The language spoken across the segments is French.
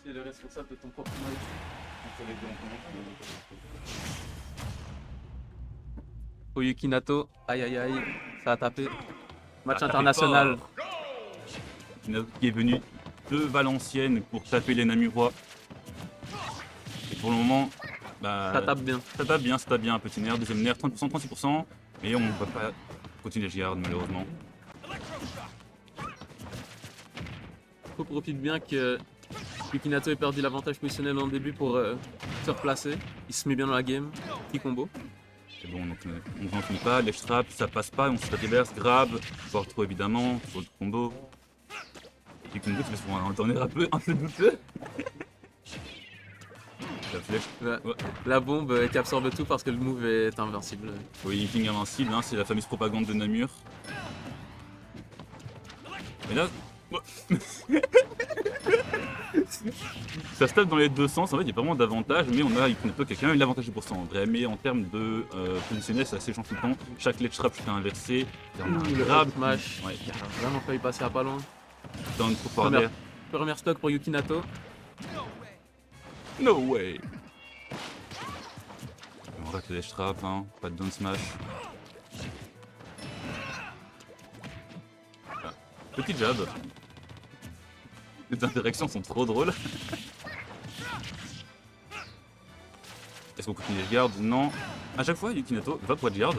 Tu es le responsable de ton propre mal. Oyuki Nato, aïe aïe aïe, ça a tapé. Match Ça a tapé international. fort. Qui est venu de Valenciennes pour taper les Namurois. Et pour le moment, bah, Ça tape bien. ça tape bien. Petit nerf, deuxième nerf, 30%, 36%. Mais on ne va pas continuer les gardes malheureusement. Faut profite bien que Yukinato ait perdu l'avantage positionnel en début pour se replacer. Il se met bien dans la game. Petit combo. C'est bon, donc on n'en finit pas, les traps, ça passe pas, on se fait reverse, grab, voire trop évidemment, faut le combo. Et Kumbo qui fait souvent un tourner un peu douteux. La flèche. La bombe qui absorbe tout parce que le move est invincible. Oui, Yinking invincible, hein, c'est la fameuse propagande de Namur. Mais là. Ça se tape dans les deux sens, en fait il y a pas vraiment d'avantage, mais on a Yukinato qui a quand même l'avantage de pourcent en vrai, mais en termes de positionnel c'est assez chanfoutant. Chaque ledge trap je fais inversé, Le grab smash, ouais. il a vraiment failli passer à pas loin. Down trop par derrière. Premier stock pour Yukinato. No way. On rate le ledge trap, hein, pas de down smash. Ah. Petit jab. Les interactions sont trop drôles. Est-ce qu'on continue les gardes? Non. À chaque fois, Yukinato va pour edgeguard.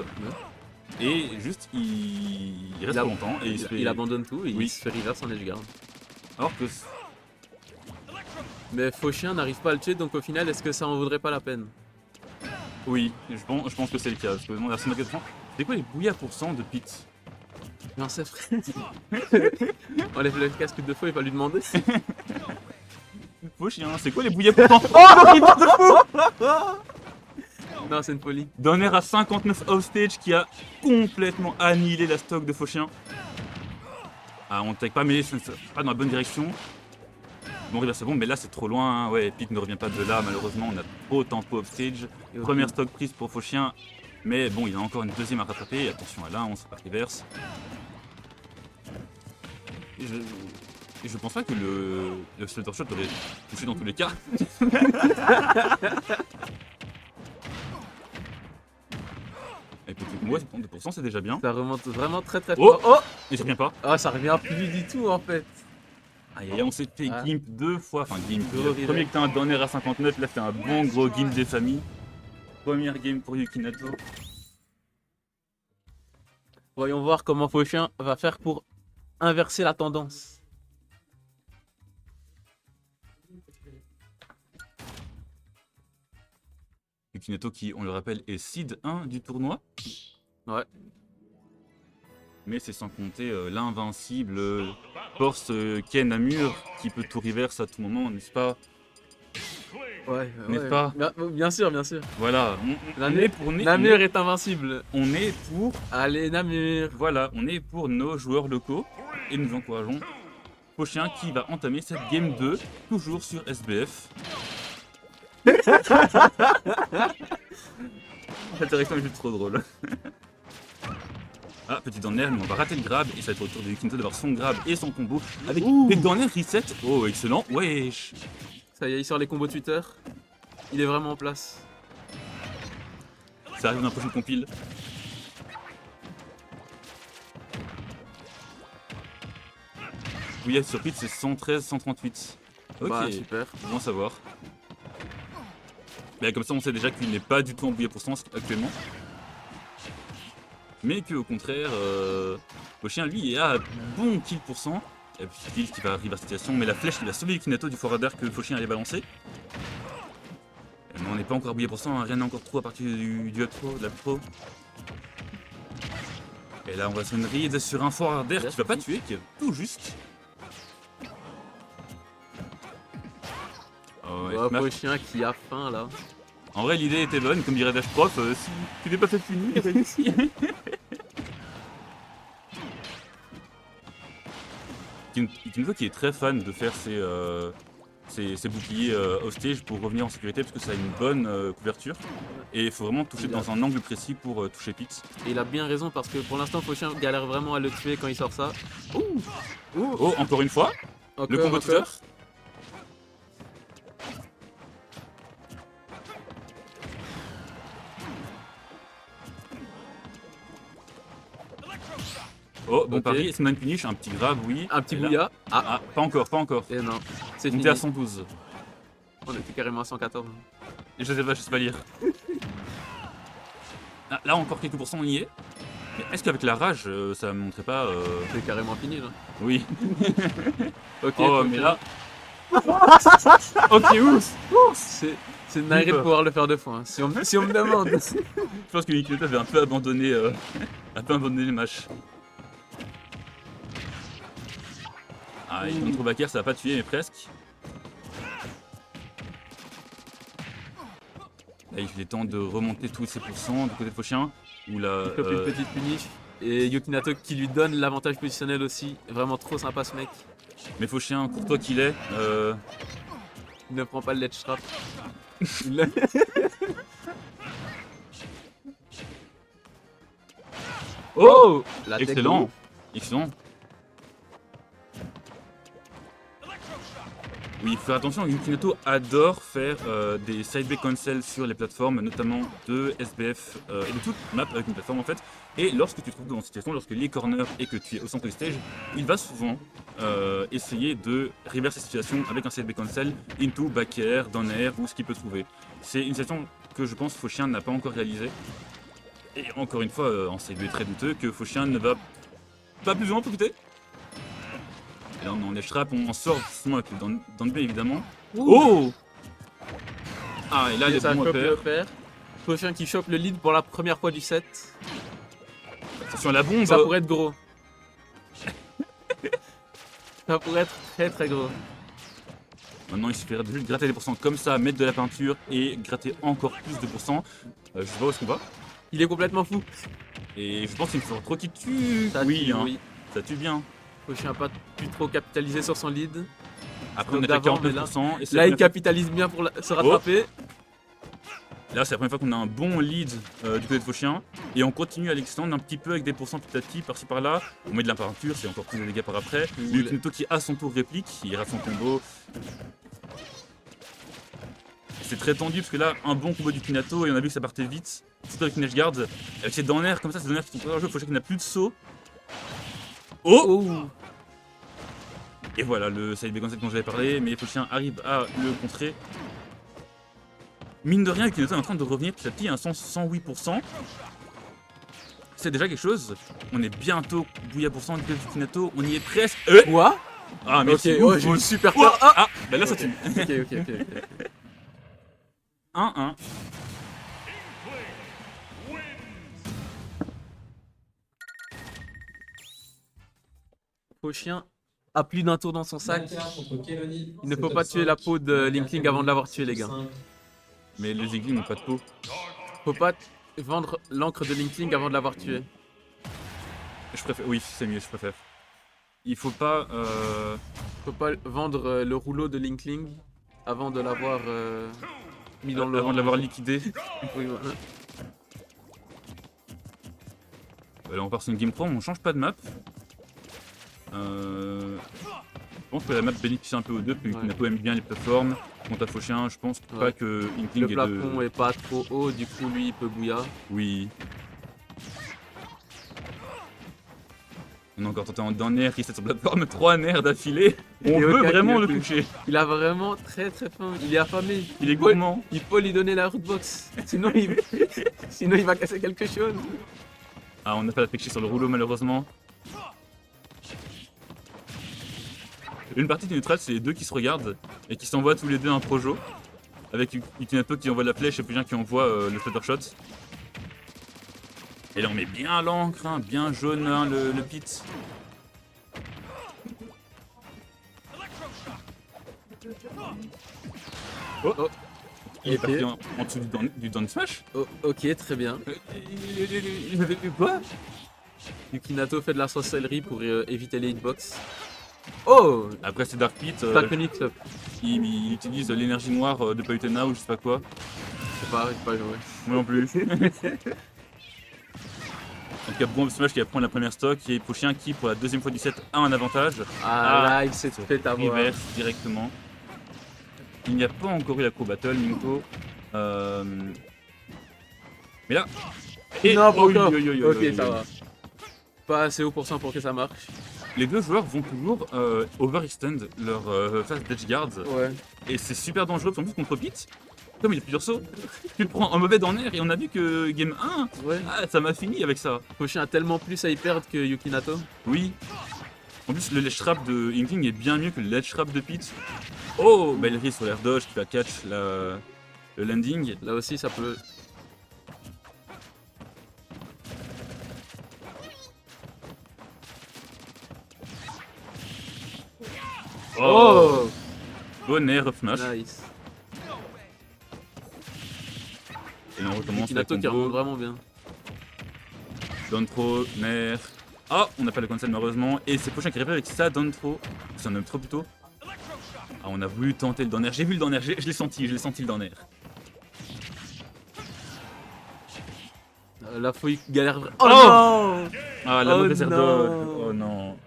Et juste, il reste pas longtemps. Et il abandonne tout et oui. il se fait reverse en edgeguard. Alors que... Mais Fauchien n'arrive pas à le tuer, donc au final, est-ce que ça en vaudrait pas la peine? Oui, je pense que c'est le cas. Parce que bon, merci Magasin. C'est quoi les bouillards % de Pete? Non, c'est frère. Enlève le casque de feu et va lui demander. Faux chien, c'est quoi les bouillards % Oh, non, c'est une folie. Donner à 59 offstage qui a complètement annihilé la stock de faux chien. Ah, on ne tag pas, mais c'est pas dans la bonne direction. Bon, reverse bon, mais là c'est trop loin. Hein. Ouais, Pete ne revient pas de là, malheureusement. On a trop tempo offstage. Première stock prise pour faux chien. Mais bon, il a encore une deuxième à rattraper. Attention à là, on se part reverse. Et je pense pas que le Slaughter Shot aurait touché dans tous les cas. Et petit combo, 32%, c'est déjà bien. Ça remonte vraiment très très Oh, fort. Oh, et ça revient pas. ah, ça revient plus du tout en fait. Aïe aïe, on s'est fait gimp deux fois. Enfin, gimp. Gros Le premier que t'as un donner à 59, là c'était un bon gros gimp des familles. Première game pour Yukinato. Voyons voir comment Fauchien va faire pour inverser la tendance. Yukinato qui, on le rappelle, est seed 1 du tournoi. Ouais. Mais c'est sans compter l'invincible Force Ken Namur qui peut tout reverse à tout moment, n'est-ce pas? Ouais, N'est-ce pas? Bien sûr, bien sûr. Voilà, Namur est invincible. On est pour... Allez, Namur. Voilà, on est pour nos joueurs locaux et nous encourageons Fauchien qui va entamer cette game 2, toujours sur SBF. Cette direction est juste trop drôle. Ah, petit down air, mais on va rater le grab et ça va être au tour de Yukinato d'avoir son grab et son combo avec des down air reset. Oh, excellent, wesh. Ça y est, il sort les combos Twitter. Il est vraiment en place. Ça arrive dans la prochaine compile. Oui, sur Pete c'est 113, 138. Ok, Bah, super. bon à savoir. Mais comme ça on sait déjà qu'il n'est pas du tout en bouillie pour cent actuellement. Mais qu'au contraire, le chien lui est à bon kill %. Et puis kill qui va arriver à la situation, mais la flèche qui va sauver Yukinato du forwarder que Fauchien allait balancer. Mais on n'est pas encore bouillé %, hein, rien n'est encore trop à partir du up pro, de la pro. Et là on va se une ride sur un forwarder qui va pas tuer, qui est tout juste. Oh, ouais, Fauchien qui a faim là. En vrai l'idée était bonne, comme dirait Dash Prof, si tu n'es pas fait finir, réussi. Yukinato qui est très fan de faire ses boucliers hostage pour revenir en sécurité parce que ça a une bonne couverture. Et il faut vraiment toucher dans un angle précis pour toucher Pete. Et il a bien raison parce que pour l'instant Fauchien galère vraiment à le tuer quand il sort ça. Oh, encore une fois, le combo Twitter. Oh, bon Ok. pari, est-ce qu'on a une punish? Un petit grab, oui. Un petit Et là- bouilla. Ah, Ah, pas encore, pas encore. et non. C'est On fini. était à 112. On était carrément à 114. Et je sais pas lire. Ah, là, encore quelques pourcents, on y est. Mais est-ce qu'avec la rage, ça me montrait pas C'est carrément fini là. Oui. Ok. Oh, ok. mais là. Ok, ouf. C'est naïf de pouvoir le faire deux fois. Hein. Si on me demande. Je pense que Mikito avait un peu abandonné, les matchs. Ah, il contre Baker, ça va pas tuer, mais presque. Là, il est temps de remonter tous ses pourcents du côté de Fauchien. Ou la. Il chope une petite punish. Et Yukinato qui lui donne l'avantage positionnel aussi. Vraiment trop sympa ce mec. Mais Fauchien, courtois qu'il est. Il ne prend pas le ledge trap. Il l'a- Oh, La tech excellent. de ouf. Excellent. Oui, il faut faire attention, Yukinato adore faire des side B cancel sur les plateformes, notamment de SBF et de toute map avec une plateforme en fait. Et lorsque tu te trouves dans une situation, lorsque les corners et que tu es au centre du stage, il va souvent essayer de reverser la situation avec un side B cancel into, back air, down air ou ce qu'il peut trouver. C'est une situation que je pense Fauchien n'a pas encore réalisée. Et encore une fois, en side B très douteux, que Fauchien ne va pas plus loin profiter. Et là on est en edge trap, on en sort justement avec le down B évidemment. Oh. Ah et là il Et est ça bon à chope le faire. repère. Fauchien qui chope le lead pour la première fois du set. Attention à la bombe. Ça pourrait être gros. Ça pourrait être très très gros. Maintenant il suffirait de juste gratter des pourcents comme ça, mettre de la peinture et gratter encore plus de pourcents. Je sais pas où est-ce qu'on va. Il est complètement fou. Et je pense qu'il me faut trop qu'il tue. Ça Oui, tue, hein, oui. ça tue bien. Fauchien n'a pas pu trop capitaliser sur son lead. Après on Donc est à d'avant, mais 49%. Et c'est Là, la il première capitalise bien pour se rattraper. fois- là c'est la première fois qu'on a un bon lead du côté de Fauchien. Et on continue à l'extendre un petit peu avec des pourcents petit à petit, par-ci par-là. On met de la peinture, c'est encore plus de dégâts par après. Oui. Yukinato qui à son tour réplique, il rate son combo. C'est très tendu parce que là, un bon combo du Yukinato et on a vu que ça partait vite. Surtout avec une edge guard. Avec ses down air comme ça, ces down air qui sont très en jeu, Fauchien qui n'a plus de saut. Oh! Oh. Et voilà le side B concept dont j'avais parlé, mais Fauchien arrive à le contrer. Mine de rien, Yukinato est en train de revenir petit à petit à un 108%. C'est déjà quelque chose. On est bientôt bouilla pour cent du côté de Yukinato, on y est presque. Quoi? Ah Ok, merci. oh, Ouf, j'ai eu ouf. super Oh, peur. Ah. ah, bah là ça tue. Ok. 1-1. Fauchien a plus d'un tour dans son sac. Il ne faut pas tuer la peau de Linkling avant de l'avoir tué, les gars. Mais les aiguilles n'ont pas de peau. Faut pas vendre l'encre de Linkling avant de l'avoir tué. Je préfère. Oui, c'est mieux, je préfère. Il faut pas. Faut pas vendre le rouleau de Linkling avant de l'avoir mis dans l'eau. Avant de l'avoir liquidé. Oui, ouais. Là on part sur une game 3, on change pas de map. Je pense que la map bénéficie un peu aux deux, parce que Yukinato aime bien les plateformes. Quant à Fauchien, je pense pas Ouais. que Le Inkling est plafond de. est pas trop haut, du coup lui il peut bouilla. Oui. On a encore tenté en down air, qui sur plateforme, 3 nerfs d'affilée. On Et veut aucun vraiment qui le le toucher. Il a vraiment très faim, il est affamé. Il est faut- gourmand. Il faut lui donner la rootbox, sinon sinon il va casser quelque chose. Ah, on n'a pas la pêcher sur le rouleau malheureusement. Une partie du neutral, c'est les deux qui se regardent et qui s'envoient tous les deux un projo. Avec Yukinato qui envoie la flèche et Fauchien qui envoie le fluttershot. Et là on met bien l'encre, hein, bien jaune hein, le pit. Oh. Il est Ok. parti en dessous du down smash. Oh, ok, très bien. Il avait fait quoi? Yukinato fait de la sorcellerie pour éviter les hitbox. Oh, Après c'est Dark Pit, Taconic Club. il utilise l'énergie noire de Palutena ou je sais pas quoi. Je sais pas, j'ai pas joué. Moi non plus. En tout cas, Bomb Smash qui va prendre la première stock et Fauchien qui, pour la deuxième fois du set, a un avantage. Ah, là il s'est fait avoir. Reverse directement. Il n'y a pas encore eu la Pro Battle, Minko. Mais là. Non, pas oh, encore. oui, oui, oui, Ok, oui, ça oui. va. pas assez haut pour que ça marche. Les deux joueurs vont toujours overextend leur phase d'edge guard. Ouais. Et c'est super dangereux, parce qu'en plus contre Pete, comme il a plusieurs sauts, tu te prends un mauvais dans l'air et on a vu que game 1, Ouais. ça m'a fini avec ça. Foshin a tellement plus à y perdre que Yukinato. Oui. En plus, le ledge trap de Inkling est bien mieux que le ledge trap de Pete. Oh, belle risque sur l'air dodge qui va catch le landing. Là aussi, ça peut. Oh, bon air of smash. Nice. Et là, on recommence la Yukinato qui remonte combo. vraiment bien. Down throw, nair. Ah, on n'a pas le cancel malheureusement. Et c'est Foshin qui répète avec ça, down throw. C'est un up throw plutôt. Ah, on a voulu tenter le down air. J'ai vu le down air, je l'ai senti le down air. La fouille galère. Oh non. Ah, la Oh mauvaise air non. dodge. Oh non.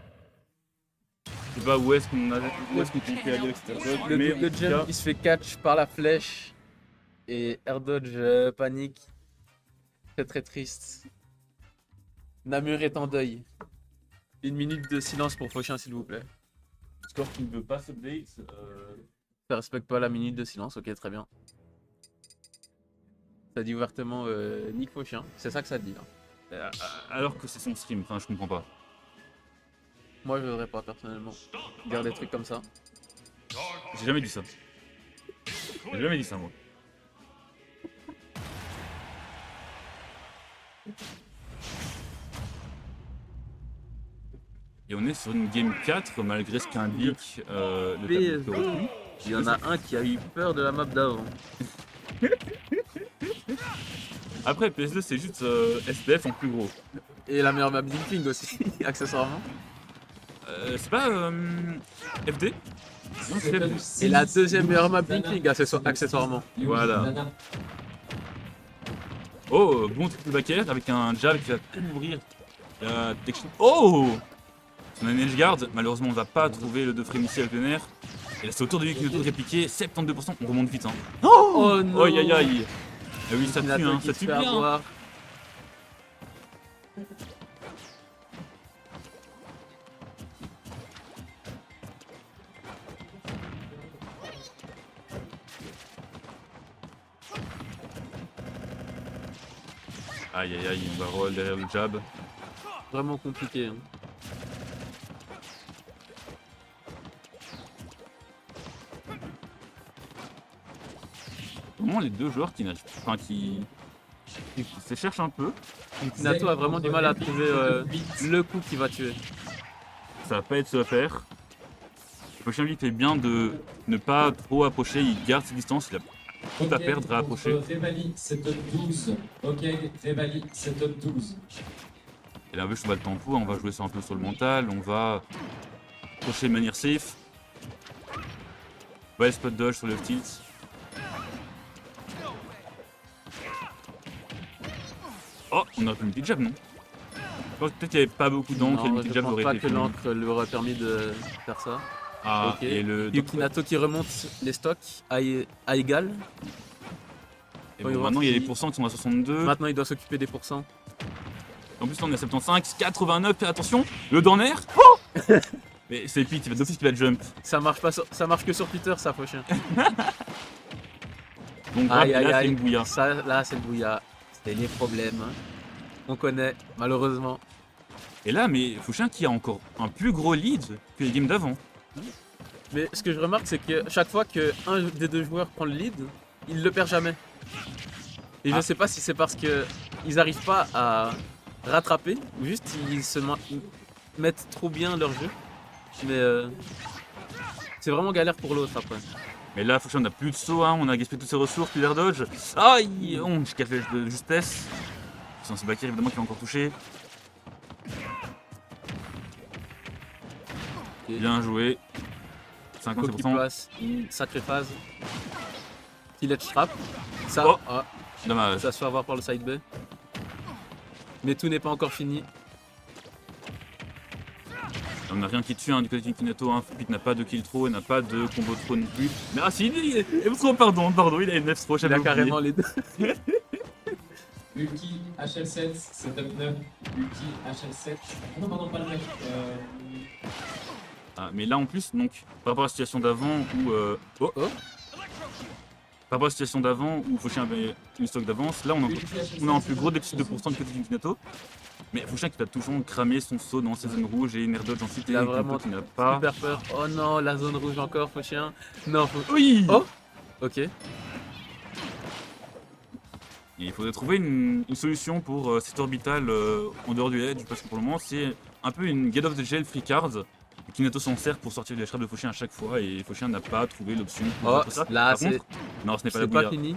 Je sais pas où est-ce qu'on comptait aller avec cette air dodge. Mais en Le tout jump cas, il se fait catch par la flèche. Et air dodge panique. Très très triste. Namur est en deuil. Une minute de silence pour Foshin s'il vous plaît. score qui ne veut pas s'update. Ça respecte pas la minute de silence, ok très bien. Ça dit ouvertement Nick Foshin, c'est ça que ça dit là. Alors que c'est son stream, enfin je comprends pas. Moi je voudrais pas personnellement dire des trucs comme ça. J'ai jamais dit ça. J'ai jamais dit ça moi. Et on est sur une game 4 malgré ce qu'indique le tableau de retenu. Il y en a un qui a eu peur de la map d'avant. Après PS2 c'est juste SPF en plus gros. Et la meilleure map d'Inkling aussi, accessoirement. C'est pas FD. Non, c'est FD. Et la deuxième meilleure map d'Inkling accessoirement. Voilà. Oh, bon triple back air avec un jab qui va couvrir la detection. Oh! On a une edge guard, malheureusement on va pas trouver le 2 frame ici avec le nerf. Et là c'est au tour de Yukinato de répliquer, 72%, on remonte vite hein. Oh non! Aïe aïe aïe! Ah oui ça tue Yukinato hein, qui ça se tue fait bien! avoir. Aïe aïe aïe, on va roll derrière le jab. Vraiment compliqué. Hein. Vraiment les deux joueurs qui n'arrivent enfin qui se cherchent un peu. Yukinato a vraiment du mal à trouver le coup qui va tuer. Ça va pas être ce à faire. Le prochain lui fait bien de ne pas trop approcher, il garde ses distances, il a tout à perdre à approcher. Revali, c'est top 12. Ok, Revali, c'est top 12. Et là, on va le tempo, on va jouer ça un peu sur le mental, on va approcher de manière safe. Ouais, spot dodge sur le tilt. Oh, on aurait pu une petite jab, non? Je pense que peut-être qu'il n'y avait pas beaucoup d'encre et une Non, petite je jab pense aurait pas été que fini. l'encre lui aurait permis de faire ça. Ah, Ok. et le... Yukinato qui remonte les stocks à égal. Et bon, maintenant, il y a les pourcents qui sont à 62. Maintenant il doit s'occuper des pourcents. En plus, là, on est à 75, 89, fais attention, le down air. Oh mais c'est Pete, il va d'office qui va jump. Ça marche pas ça marche que sur Twitter ça Foshin. Donc, grave, Aïe là, aïe c'est aïe. une bouilla. Ça là c'est le bouilla. C'est les problèmes. On connaît malheureusement. Et là, mais Foshin qui a encore un plus gros lead que les games d'avant. Mais ce que je remarque c'est que chaque fois que un des deux joueurs prend le lead, il le perd jamais. Et je Ah. sais pas si c'est parce que ils arrivent pas à rattraper ou juste ils mettent trop bien leur jeu. Mais c'est vraiment galère pour l'autre après. Mais là, Foshin, on a plus de saut, hein, on a gaspillé toutes ses ressources, plus d'air dodge. Aïe, on j'ai café de justesse. Sans ce back air, évidemment, qui va encore toucher. Ok. Bien joué. Faut qu'il 50%. passe une sacrée phase. Petit ledge trap. Ça, Oh. ah, Dommage. ça se fait avoir par le side B. Mais tout n'est pas encore fini. On n'a rien qui tue hein, du côté de Yukinato, hein. Pete n'a pas de kill throw, il n'a pas de combo throw non plus. Mais ah si, pardon, il a une F throw, Il j'avais a oublié. carrément les deux. Ulki HL7, setup 9. Ulki HL7. Ah non, pardon, pas le mec. Ah, mais là en plus, donc, par rapport à la situation d'avant où. Oh, Oh. Par rapport à la situation d'avant où Fauchien avait une stock d'avance, là on a un plus gros déficit de pourcent de côté du Minato. Mais Fauchien qui va toujours cramer son saut dans ses zones rouges et une air dodge en cité Il a et vraiment qui n'a pas. super peur. Oh non, la zone rouge encore, faux chien. Non, faut... Oui. Oh. Ok. Et il faudrait trouver une solution pour cette orbitale en dehors du edge, parce que pour le moment c'est un peu une get off the jail free cards. Minato s'en sert pour sortir les shrapes de Fauchien à chaque fois et Fauchien n'a pas trouvé l'option pour Oh, faire ça. là Par c'est contre, non, ce n'est pas la c'est pas bouilla. fini.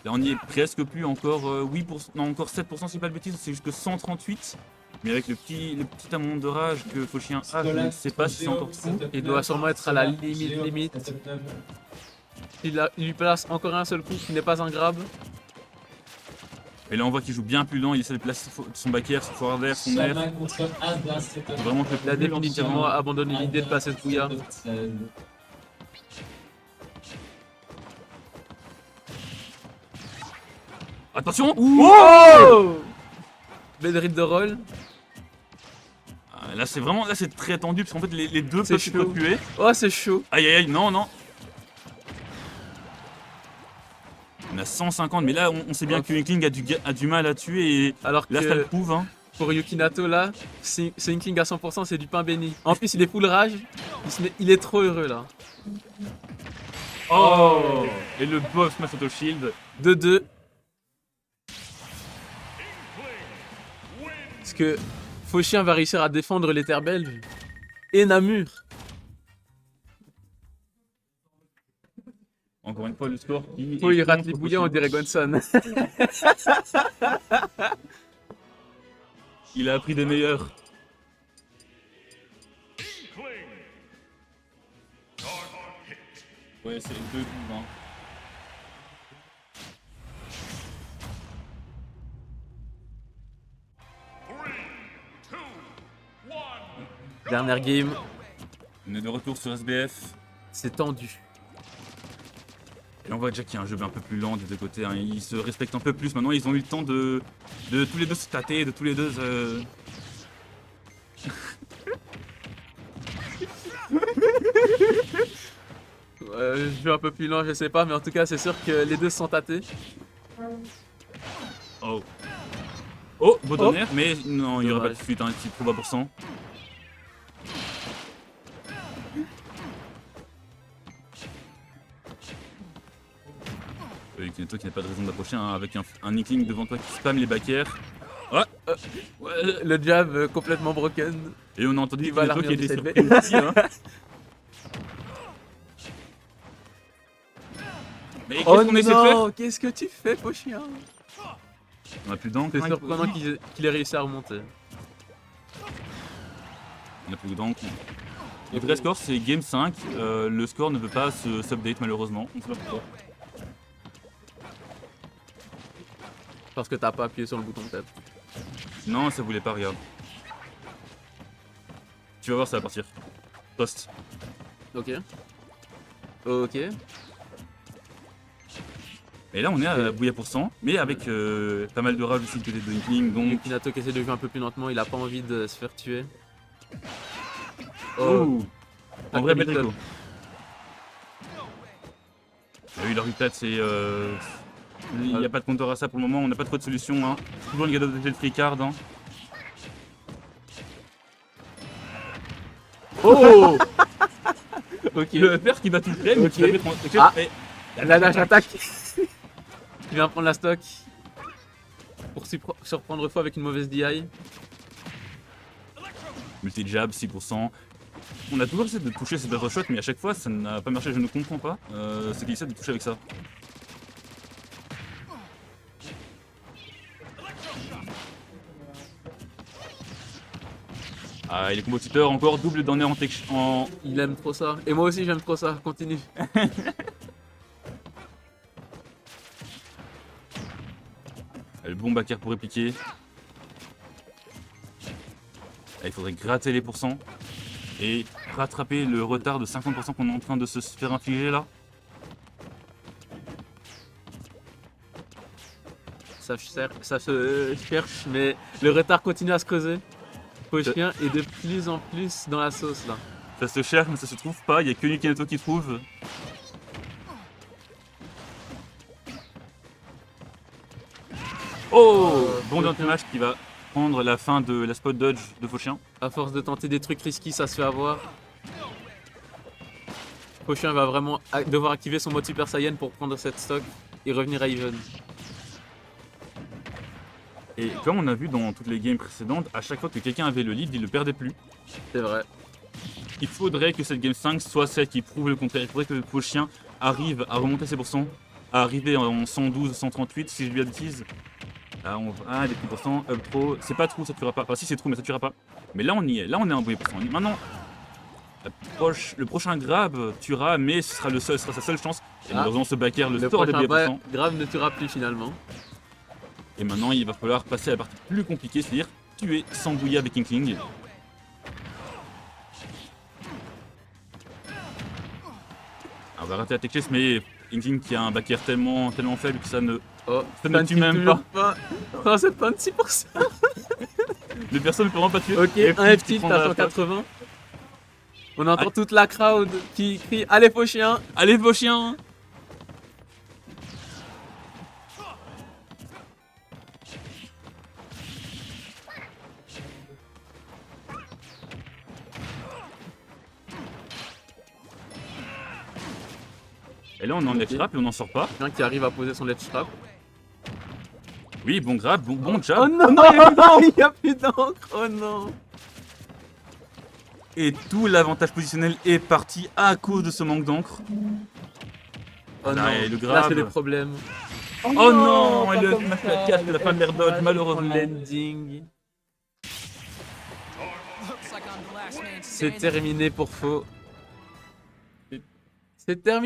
Là on y est presque plus, encore 8%, non encore 7% si c'est pas de bêtises, c'est jusque 138. Mais avec le petit amont de rage que Fauchien a, je ne sais pas si c'est encore fou. Il doit sûrement être à la limite. Il lui place encore un seul coup qui n'est pas un grab. Et là on voit qu'il joue bien plus lent, il essaie de placer son back air, son forward air, son air. Sama contre Ada, setup. Vraiment fait Il a plus lent définitivement abandonné l'idée de passer ce bouillard. Attention. Oh, belle read de roll. Là c'est vraiment, là c'est très tendu parce qu'en fait les deux C'est peuvent se chaud. tuer. Oh, c'est chaud. Aïe aïe aïe, non non. On a 150, mais là on sait bien que Inkling a du mal à tuer et Alors là ça le que prouve. Hein. pour Yukinato là, c'est Inkling à 100%, c'est du pain béni. En plus, il est full rage. Il est trop heureux là. Oh. Et le boss smash auto shield. 2-2. Parce que Fauchien va réussir à défendre les terres belges. Et Namur. Encore une fois le score qui. Oh, est il rate contre les bouillons, on Fauchien. dirait Gonson. Il a appris des meilleurs. Ouais, c'est 2 coups. Hein. Dernière game, On est de retour sur SBF. c'est tendu. Et on voit déjà qu'il y a un jeu un peu plus lent des deux côtés. Hein. Ils se respectent un peu plus. Maintenant, ils ont eu le temps de tous les deux se tâter, de tous les deux. Je joue un peu plus lent, je sais pas, mais en tout cas, c'est sûr que les deux se sont tâtés. Oh. Oh, beau donner, mais non, il n'y aura pas de Dommage. fuite, hein, petit trouve à pourcent. Yukinato qui n'a pas de raison d'approcher hein, avec un Inkling devant toi qui spam les back air. Oh, ouais. Le jab complètement broken. Et on a entendu Il va à Yukinato qui l'arrière était du surpris aussi. Hein. Mais qu'est-ce Oh qu'on essaie de faire? non, qu'est-ce que tu fais, faux chien? On a plus d'encre. C'est hein, surprenant qu'il ait réussi à remonter. On a plus d'encre. Le vrai score c'est Game 5. Le score ne veut pas s'update malheureusement. On sait pas pourquoi. Parce que t'as pas appuyé sur le bouton peut-être. Non, ça voulait pas, regarde. Tu vas voir, ça va partir. Post. Ok. Ok. Et là, on est à bouilla pour 100, mais avec pas mal de rage aussi du côté de Inkling, donc. Yukinato qui essaie de jouer un peu plus lentement, il a pas envie de se faire tuer. Oh, en vrai, belle Hamilton. Rico. Ah oui, leur replate, c'est. Il n'y a pas de compteur à ça pour le moment, on n'a pas trop de solution. Hein. Toujours une gadot de free card. Hein. Oh. Ok. Le père qui va tout le frame, Ok. qui va mettre en Ah. et- La nage attaque. Il vient prendre la stock. Pour surprendre fois avec une mauvaise DI. Multi-jab, 6%. On a toujours essayé de toucher ces battle shots, mais à chaque fois ça n'a pas marché, je ne comprends pas. C'est qu'il essaie de toucher avec ça. Ah, et les compositeurs encore double donner en tech en. Il aime trop ça. Et moi aussi j'aime trop ça. Continue. Le bon backer pour répliquer. Ah, il faudrait gratter les pourcents et rattraper le retard de 50% qu'on est en train de se faire infliger là. ça se cherche, mais le retard continue à se creuser. Fauchien est de plus en plus dans la sauce là. Ça se cherche, mais ça se trouve pas. Il y a que Nikenato qui trouve. Oh, bon anti-match qui va prendre la fin de la spot dodge de Fauchien. À force de tenter des trucs risqués, ça se fait avoir. Fauchien va vraiment devoir activer son mode Super Saiyan pour prendre cette stock et revenir à even. Et comme on a vu dans toutes les games précédentes, à chaque fois que quelqu'un avait le lead, il le perdait plus. C'est vrai. Il faudrait que cette game 5 soit celle qui prouve le contraire. Il faudrait que le Fauchien arrive à remonter ses pourcents, à arriver en 112, 138, si je dis pas de bêtises. Là, on va des petits pourcents, up trop. C'est pas trop, ça tuera pas. Enfin, si c'est trop, mais ça tuera pas. Mais là, on y est. Là, on est en bon pourcent. Maintenant, le prochain grab tuera, mais ce sera sa seule chance. Et malheureusement, ce backer, le store des prochain pourcents. grave ne tuera plus finalement. Et maintenant, il va falloir passer à la partie plus compliquée, c'est-à-dire tuer Sambouya avec Inkling. On va rater la tech chase, mais Inkling qui a un backer tellement faible que ça ne tue même pas. Oh, 76%. Le perso ne peut vraiment pas tuer. Ok, un F-tilt à 180. On entend toute la crowd qui crie « Allez Fauchien !» Allez, Fauchien! Et là, on est en edge trap et on n'en sort pas. Quelqu'un qui arrive à poser son ledge trap. Oui, bon grab, bon jab. Oh non, il n'y a plus d'encre, oh non. Et tout l'avantage positionnel est parti à cause de ce manque d'encre. Oh non, et le là grab. c'est le problème. Oh non, pas et le comme match ça, 4 de la fin de l'air dodge, Son malheureusement. landing. C'est terminé pour Faux. C'est terminé.